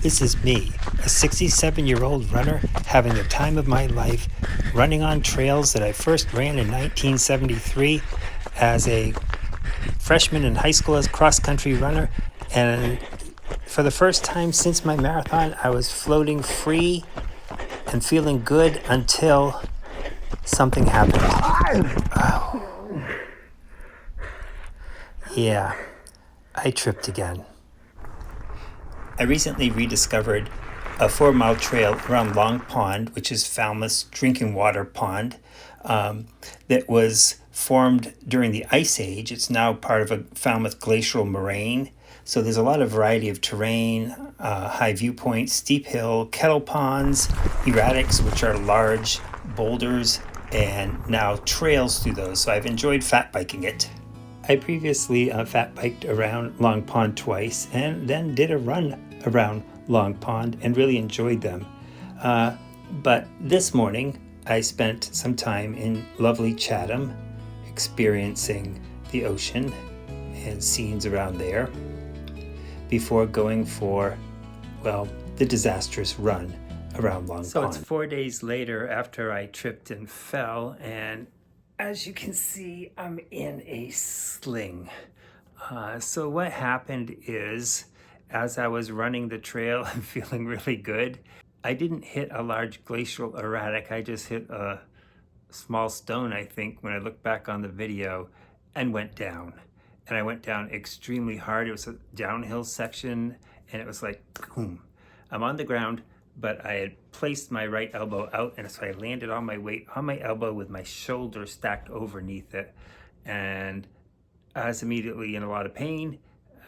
This is me, a 67-year-old runner having the time of my life, running on trails that I first ran in 1973 as a freshman in high school as a cross-country runner. And for the first time since my marathon, I was floating free and feeling good until something happened. Oh. Yeah, I tripped again. I recently rediscovered a 4-mile trail around Long Pond, which is Falmouth's drinking water pond, that was formed during the Ice Age. It's now part of a Falmouth glacial moraine. So there's a lot of variety of terrain, high viewpoints, steep hill, kettle ponds, erratics, which are large boulders, and now trails through those. So I've enjoyed fat biking it. I previously fat biked around Long Pond twice and then did a run around Long Pond and really enjoyed them. But this morning I spent some time in lovely Chatham experiencing the ocean and scenes around there before going for, well, the disastrous run around Long Pond. So it's 4 days later after I tripped and fell, and as you can see, I'm in a sling. So what happened is, as I was running the trail and feeling really good, I didn't hit a large glacial erratic. I just hit a small stone, I think, when I look back on the video, and went down. And I went down extremely hard. It was a downhill section, and it was like, boom. I'm on the ground, but I had placed my right elbow out, and so I landed all my weight on my elbow with my shoulder stacked overneath it. And I was immediately in a lot of pain.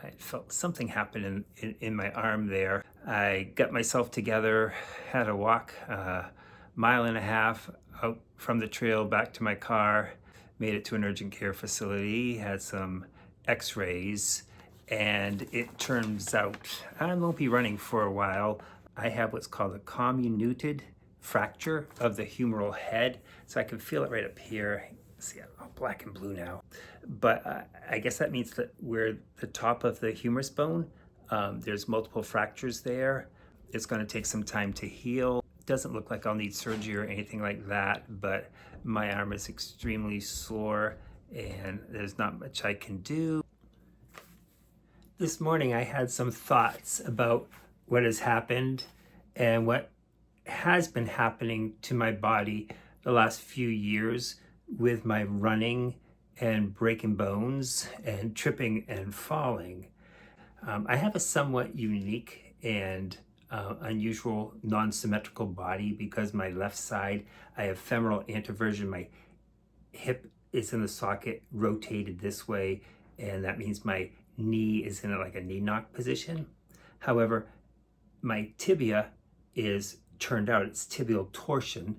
I felt something happen in my arm there. I got myself together, had a walk a mile and a half out from the trail back to my car, made it to an urgent care facility, had some x-rays, and it turns out I won't be running for a while. I have what's called a comminuted fracture of the humeral head, so I can feel it right up here. See, I'm all black and blue now. But I guess that means that where the top of the humerus bone, there's multiple fractures there. It's going to take some time to heal. Doesn't look like I'll need surgery or anything like that, but my arm is extremely sore and there's not much I can do. This morning I had some thoughts about what has happened and what has been happening to my body the last few years with my running and breaking bones and tripping and falling. I have a somewhat unique and unusual non-symmetrical body because my left side, I have femoral anteversion. My hip is in the socket rotated this way, and that means my knee is in like a knee knock position. However, my tibia is turned out, it's tibial torsion,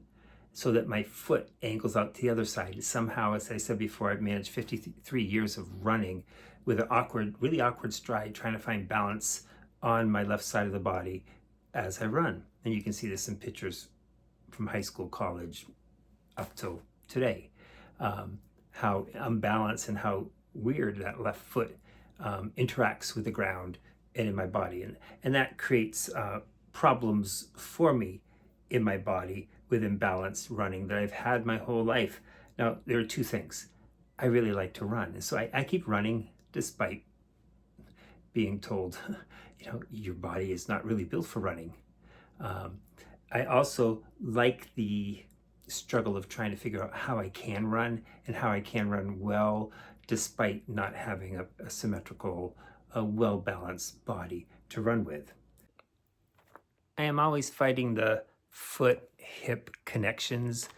so that my foot angles out to the other side. Somehow, as I said before, I've managed 53 years of running with an really awkward stride, trying to find balance on my left side of the body as I run. And you can see this in pictures from high school, college, up till today. How unbalanced and how weird that left foot interacts with the ground and in my body. And that creates problems for me in my body with imbalanced running that I've had my whole life. Now, there are two things. I really like to run. And so I keep running despite being told, your body is not really built for running. I also like the struggle of trying to figure out how I can run and how I can run well despite not having a symmetrical, well-balanced body to run with. I am always fighting the foot-hip connections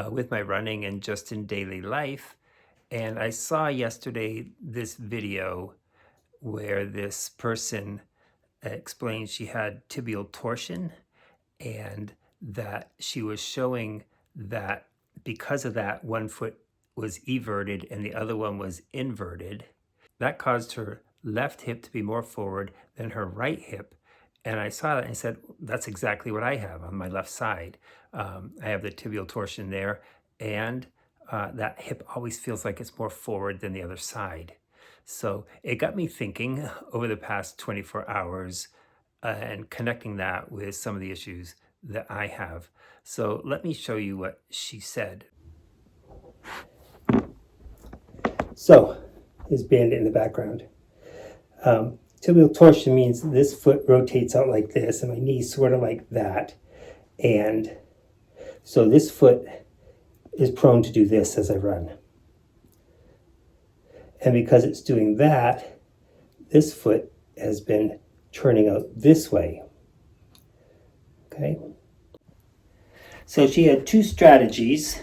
with my running and just in daily life. And I saw yesterday this video where this person explained she had tibial torsion and that she was showing that because of that, one foot was everted and the other one was inverted. That caused her left hip to be more forward than her right hip. And I saw that and said, that's exactly what I have on my left side. I have the tibial torsion there, and that hip always feels like it's more forward than the other side. So it got me thinking over the past 24 hours and connecting that with some of the issues that I have. So let me show you what she said. So, his bandit in the background. Tibial torsion means this foot rotates out like this, and my knee's sort of like that. And so this foot is prone to do this as I run. And because it's doing that, this foot has been turning out this way. Okay? So she had two strategies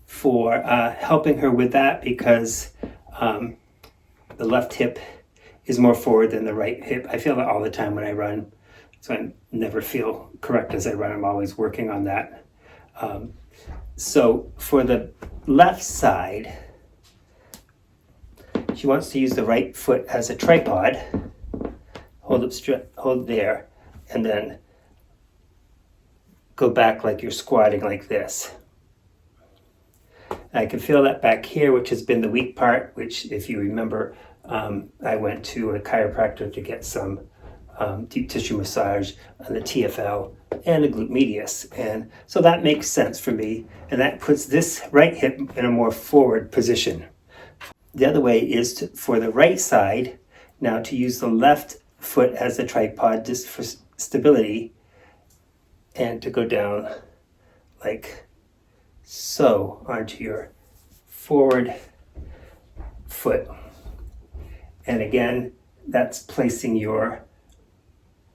for helping her with that, because the left hip is more forward than the right hip. I feel that all the time when I run, so I never feel correct as I run. I'm always working on that. So for the left side, she wants to use the right foot as a tripod. Hold there, and then go back like you're squatting like this. I can feel that back here, which has been the weak part, which, if you remember, I went to a chiropractor to get some deep tissue massage on the TFL and the glute medius. And so that makes sense for me. And that puts this right hip in a more forward position. The other way is for the right side, now to use the left foot as a tripod just for stability, and to go down like so onto your forward foot. And again, that's placing your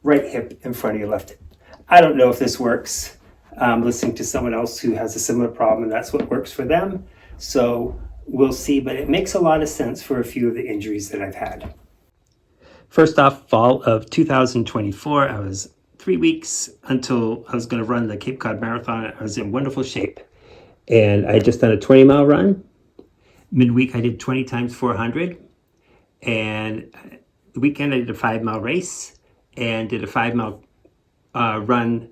right hip in front of your left hip. I don't know if this works. I'm listening to someone else who has a similar problem, and that's what works for them. So we'll see, but it makes a lot of sense for a few of the injuries that I've had. First off, fall of 2024, I was 3 weeks until I was going to run the Cape Cod Marathon. I was in wonderful shape. And I had just done a 20-mile run. Midweek, I did 20 times 400. And the weekend, I did a 5-mile race and did a 5-mile run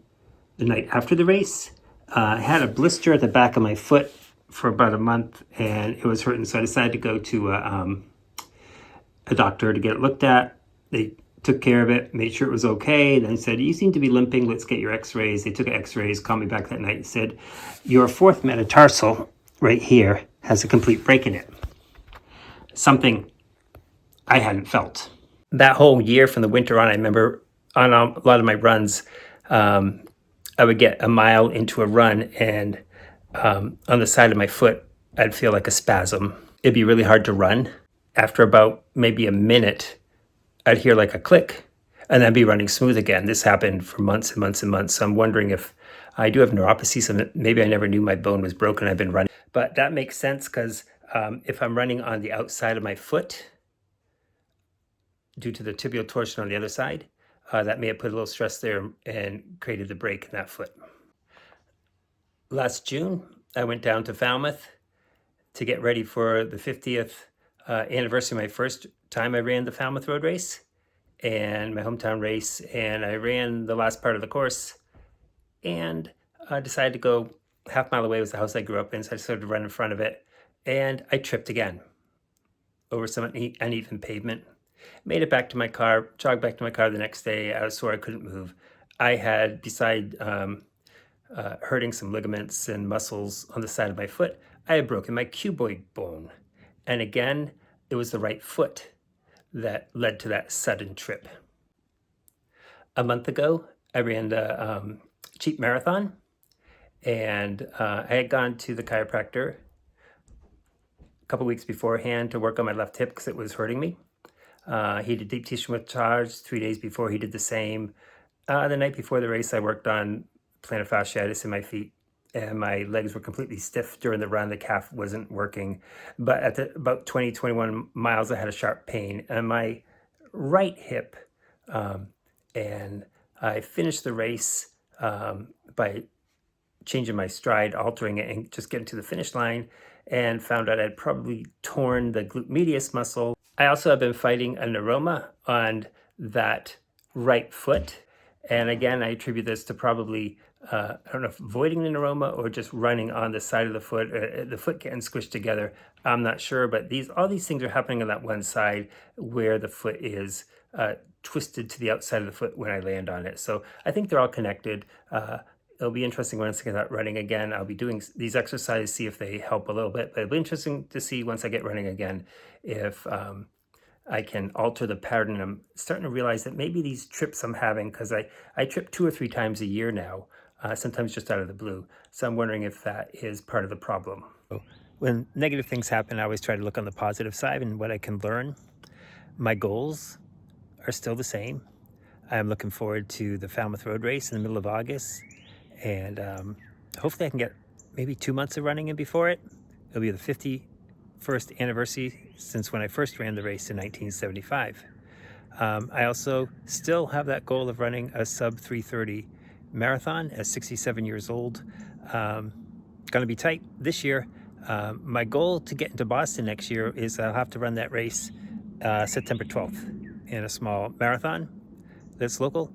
the night after the race. I had a blister at the back of my foot for about a month, and it was hurting. So I decided to go to a doctor to get it looked at. They took care of it, made sure it was okay, then said, you seem to be limping, let's get your x-rays. They took x-rays, called me back that night and said, your fourth metatarsal right here has a complete break in it. Something I hadn't felt. That whole year from the winter on, I remember on a lot of my runs, I would get a mile into a run, and on the side of my foot, I'd feel like a spasm. It'd be really hard to run. After about maybe a minute, I'd hear like a click, and then be running smooth again. This happened for months and months and months. So I'm wondering if I do have neuropathy, so maybe I never knew my bone was broken. I've been running. But that makes sense, because if I'm running on the outside of my foot, due to the tibial torsion on the other side, that may have put a little stress there and created the break in that foot. Last June, I went down to Falmouth to get ready for the 50th anniversary of my first time I ran the Falmouth Road Race, and my hometown race, and I ran the last part of the course, and I decided to go half mile away was the house I grew up in, so I decided to run in front of it, and I tripped again over some uneven pavement. Made it back to my car, jogged back to my car the next day. I was sore, I couldn't move. I had, beside hurting some ligaments and muscles on the side of my foot, I had broken my cuboid bone. And again, it was the right foot that led to that sudden trip. A month ago, I ran the cheap marathon, and I had gone to the chiropractor a couple weeks beforehand to work on my left hip because it was hurting me. He did deep tissue massage 3 days before. He did the same. The night before the race, I worked on plantar fasciitis in my feet, and my legs were completely stiff during the run. The calf wasn't working. But at about 20, 21 miles, I had a sharp pain in my right hip. And I finished the race by changing my stride, altering it, and just getting to the finish line, and found out I'd probably torn the glute medius muscle. I also have been fighting a neuroma on that right foot. And again, I attribute this to probably, I don't know if avoiding the neuroma or just running on the side of the foot getting squished together. I'm not sure, but all these things are happening on that one side where the foot is twisted to the outside of the foot when I land on it. So I think they're all connected. It'll be interesting once I get out running again. I'll be doing these exercises, see if they help a little bit. But it'll be interesting to see once I get running again if I can alter the pattern. And I'm starting to realize that maybe these trips I'm having, because I trip 2 or 3 times a year now, sometimes just out of the blue. So I'm wondering if that is part of the problem. So when negative things happen, I always try to look on the positive side and what I can learn. My goals are still the same. I'm looking forward to the Falmouth Road Race in the middle of August, and hopefully I can get maybe 2 months of running in before it. It'll be the 51st anniversary since when I first ran the race in 1975. I also still have that goal of running a sub 3:30 marathon at 67 years old. Going to be tight this year. My goal to get into Boston next year is I'll have to run that race September 12th in a small marathon that's local.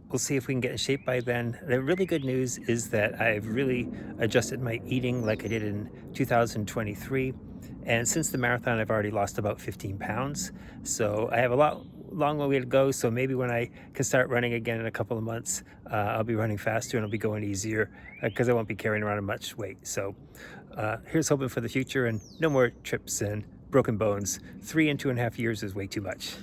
We'll see if we can get in shape by then. The really good news is that I've really adjusted my eating like I did in 2023. And since the marathon, I've already lost about 15 pounds. So I have a long way to go. So maybe when I can start running again in a couple of months, I'll be running faster and I'll be going easier because I won't be carrying around much weight. So here's hoping for the future and no more trips and broken bones. 3 and 2.5 years is way too much.